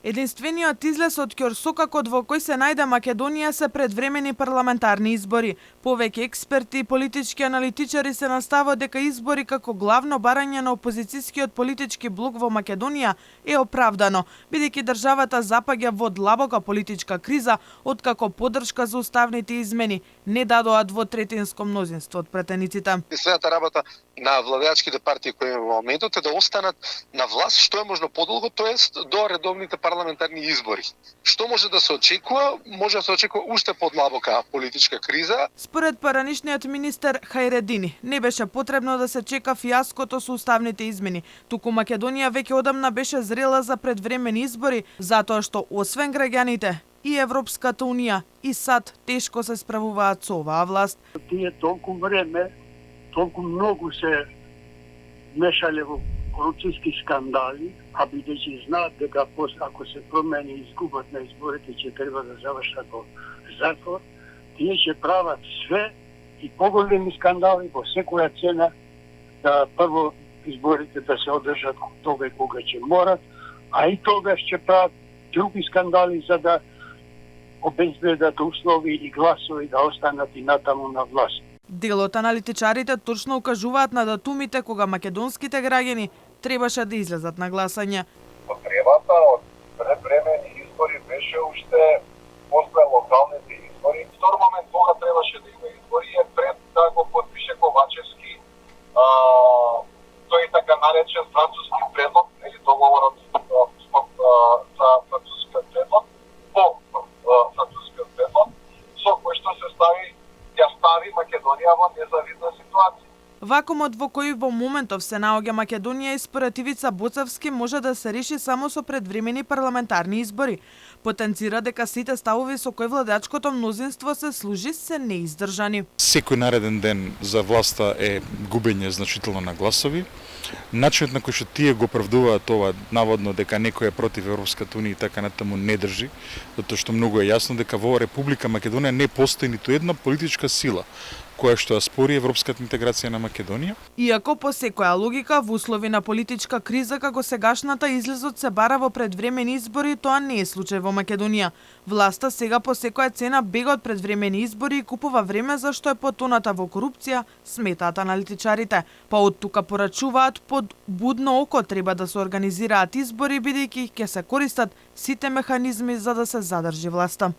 Единствениот излез од ќорсокакот во кој се најде Македонија се предвремени парламентарни избори. Повеќе експерти и политички аналитичари се на ставот дека избори како главно барање на опозицијскиот политички блок во Македонија е оправдано, бидејќи државата запаѓа во длабока политичка криза откако поддршка за уставните измени не дадоа двотретинско мнозинство од претениците. Следната работа на владеачките партии кои во моментот е да останат на власт што е можно подолго, тоест до редовните парламентарни избори. Што може да се очекува? Може да се очекува уште подлабока политичка криза. Според поранишниот министер Хајредини, не беше потребно да се чека фијаското со уставните измени, туку Македонија веќе одамна беше зрела за предвремени избори, затоа што освен граѓаните и Европската унија и САД тешко се справуваат со оваа власт. Тие толку време, толку многу се мешале во корупцијски скандали, а бидејќи знаат дека ако се промени изгубот на изборите ќе треба да завршат во затвор, тие ќе прават све и поголеми скандали по секоја цена да прво изборите да се одржат тога и кога ќе морат, а и тогаш ќе прават други скандали за да обезбедат услови и гласови да останат и натаму на власт. Дел од аналитичарите точно укажуваат на датумите кога македонските граѓани требаше да излезат на гласање. Потребата од предвремени избори беше уште после локалните избори. Втор момент кога требаше да има избори е пред да го подпише Ковачевски тој така наречен француски предлог, или договорот за францускиот предлог, по францускиот предлог, со кој што се стави Македонија во незавидна ситуација. Вакуумот во кој во моментов се наоѓа Македонија и според Ивица Боцевски може да се реши само со предвремени парламентарни избори. Потенцира дека сите ставови со кои владеачкото мнозинство се служи се неиздржани. Секој нареден ден за власта е губење значително на гласови. Начинот на кој што тие го оправдуваат ова наводно дека некој е против Европската унија и така натаму не држи, затоа што многу е јасно дека во Република Македонија не постои ниту една политичка сила која што спори европската интеграција на Македонија. Иако по секоја логика во услови на политичка криза како сегашната излезот се бара во предвремени избори, тоа не е случај во Македонија. Власта сега по секоја цена бега од предвремени избори и купува време зашто е потоната во корупција, сметаат аналитичарите. Па од тука порачуваат под будно око треба да се организираат избори бидејќи ќе се користат сите механизми за да се задржи власта.